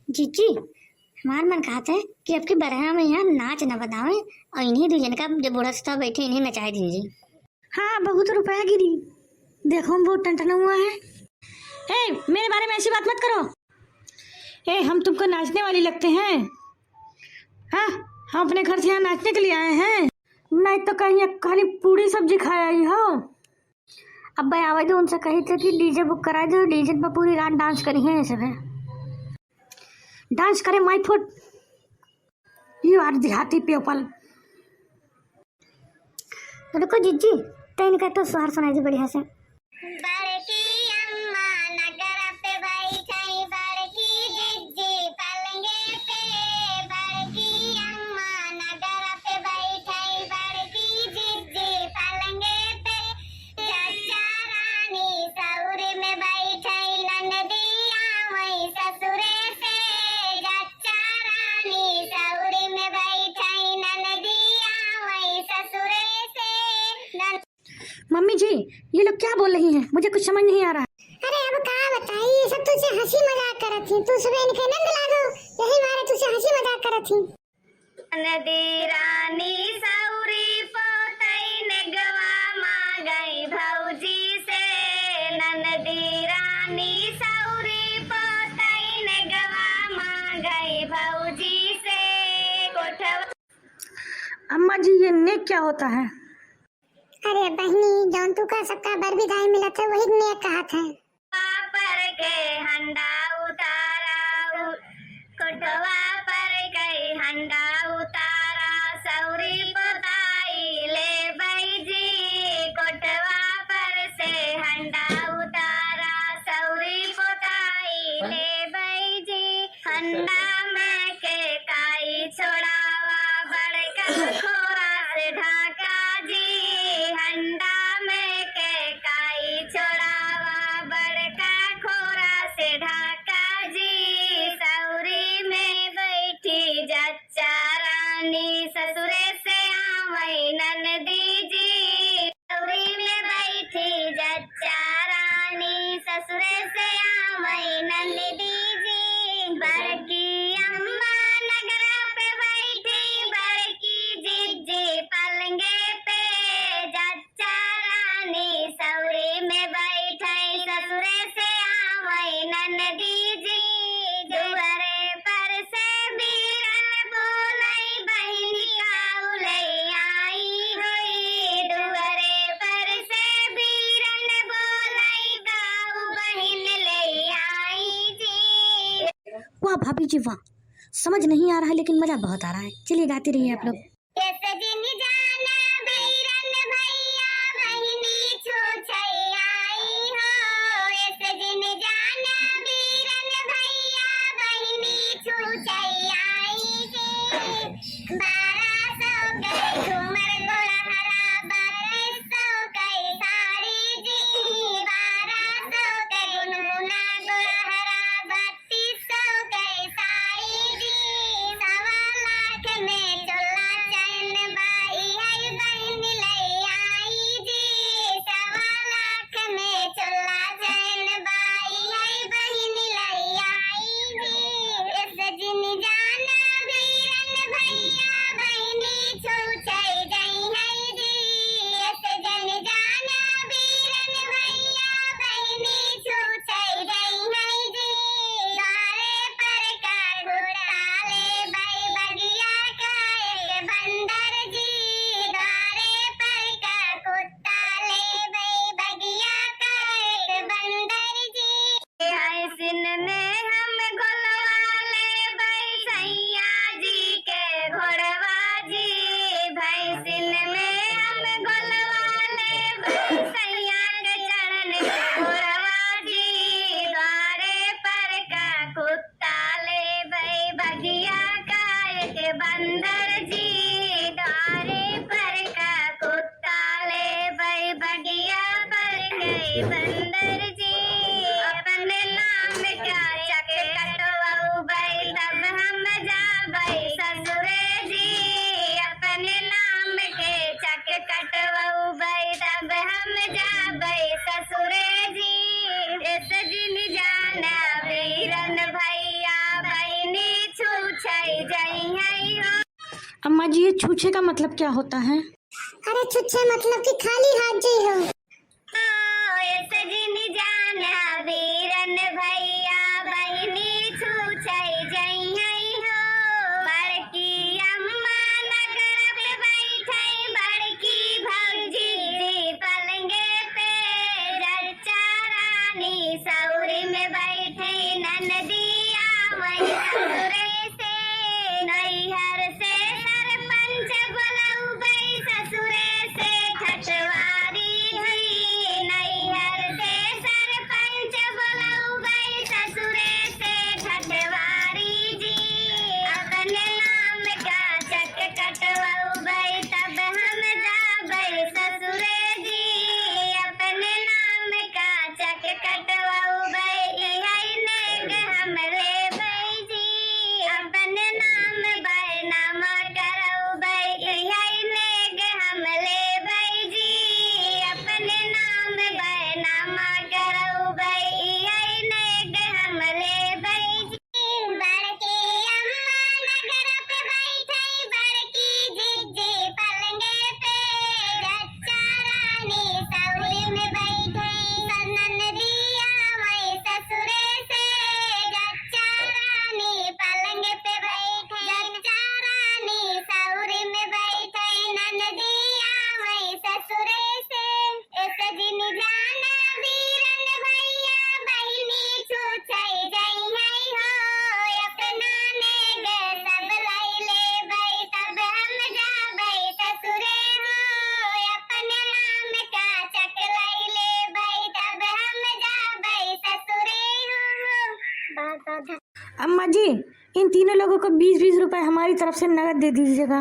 जीजी, हमार मन कहता है कि अब की बरहा में यहाँ नाच न बतावे और इन्हीं दुजन का जो बूढ़ा सा बैठे इन्हें नचाए दीजिए। हाँ, बहुत रुपया गिरी। देखो हम बहुत टन हुआ है। ए, मेरे बारे में ऐसी बात मत करो। ए, हम तुमको नाचने वाली लगते हैं? हाँ, हम अपने घर से यहाँ नाचने के लिए आए हैं, नहीं तो कहीं खाली पूरी सब्जी खाए आई हो। अब भाई आवाज उनसे कही थे कि डीजे बुक करा दो, डीजे पर पूरी रात डांस करी है। सब है डांस करे माई फुट। यू आर देहाती पीपल। रुको जीजी, तो इनका तो स्वार सुनाई दे बढ़िया से। मम्मी जी, ये लोग क्या बोल रही हैं? मुझे कुछ समझ नहीं आ रहा। अरे अब कहा बताई, ये सब तुझसे हंसी मजाक करत थी। तू सुबह इनके नंद ला दो, यही मारे तुझसे हंसी मजाक करत थी। नदी रानी सौरी पोतई ने गवा मांगई भौजी से। नदी रानी सौरी पोतई ने गवा मांगई भौजी से। कोठवा अम्मा जी, ये नेक क्या होता है? अरे बहनी, जौन तू का सबका बर विदाई मिला था वही ने कहा था। पर के हंडा उतारा, कोठवा पर गई हंडा उतारा। सौरी पोताई ले बैजी, कोठवा पर से हंडा उतारा। सौरी पोताई ले बैजी, हंडा में के काई छोड़ावा। बड़का खोरा से ढाका जी, हंडा में के काई छोड़ावा। बड़का खोरा से ढाका जी, सौरी में बैठी जच्चा रानी। ससुरे से आवई ननदी जी, सौरी में बैठी जच्चा रानी। ससुरे से आवई ननदी जी। बड़की अम्मा नगरा पे बैठी, बड़की जीजी पलंगे पे। जच्चा रानी सौरी में बैठी, ससुरे से आवई ननदी जी। दुआरे पर से बीरन बोलई, बहिनी काउलई आई होई। दुआरे पर से बीरन बोलई, काऊ बहिन ले आई जी। वाह भाभी जी वाह, समझ नहीं आ रहा है लेकिन मजा बहुत आ रहा है। चलिए गाती रहिए आप लोग। कैसे जिन जाना बीरन भैया, बहिनी छूछई आई हो। ऐसे जिन जाना बीरन भैया, बहिनी छूछई आई जी। 1200 कई झूमर गोलहरा, 1200 कई साड़ी जी। 1200 कई गुनगुना गोलहरा, 3200 कई साड़ी जी। 1.25 लाख में चोला चैन बाई है बहन लई आई जी। 1.25 लाख में चोला चैन बाई है बहन लई आई जी। इस जिन जाना बीरन भैया, बहनी छूछई गई है जी। इस जिन जाना बीरन भैया, बहनी छूछई गई है जी। द्वारे पर का घुटाले बई बगिया का एक बंदर जी। द्वारे पर का कुत्ता ले बई बगिया का एक बंदर जी। हाय सिन में हम घोलवा ले बई सैया जी के घोड़वा जी। भैंसिन में हम घोलवा ले बई सैया के चरण के घोड़वा जी। द्वारे पर का कुत्ता ले बई बगिया का एक बंदर जी। द्वारे पर का कुत्ता ले बई बगिया पर गई बंदर जी। अपने नाम क्या चक कटवाऊ बई, तब हम जाबई ससुरे जी। अपने नाम के चक कटवाऊ बई, तब हम जाबई ससुरे जी। इस दिन जाना बीरन भैया, बहिनी अम्मा जी, ये छूछे का मतलब क्या होता है? अरे छुच्छे मतलब कि खाली हाथ जी हो। सजनी जाना बीरन भैया बहिनी छूछै जइहै हो। बड़की अम्मा नगर पे बैठै बड़की भौजी जी पलंगे पे। जच्चा रानी सौरी में बैठै ननदिया वही ससुरे से। नैहर से सरपंच बोलौबै ससुरे से ठठवारी जी। नैहर से सरपंच बोलौबै ससुरे से ठठवारी जी। अपने नाम का चक कटवौबै तब हम जाबै ससुरे जी। अपने नाम का चक कटवौबै इहै नेग हम लेबै जी। अपने नाम बैनामा करौबै इहै नेग हम लेबै जी। अपने नाम बैनामा करौबै इहै नेग हम लेबै जी। बड़की अम्मा नगर पे बैठै बड़की जीजी पलंगे पे। जच्चा रानी सौरी में बैठै ननदिया वही ससुरे से। जच्चा रानी पलंग पे बैठै जच्चा रानी सौरी में बैठै ननदिया वही ससुरे से। सजनी जाना बीरन भैया बहिनी छूछै जइहै हो। अपना नेग सब लै लेबै तब हम जाबै ससुरे हो। अपने नाम का चक लै लेबै तब हम जाबै ससुरे हो। अम्मा जी, इन तीनों लोगों को 20-20 रुपए हमारी तरफ से नगद दे दीजिएगा।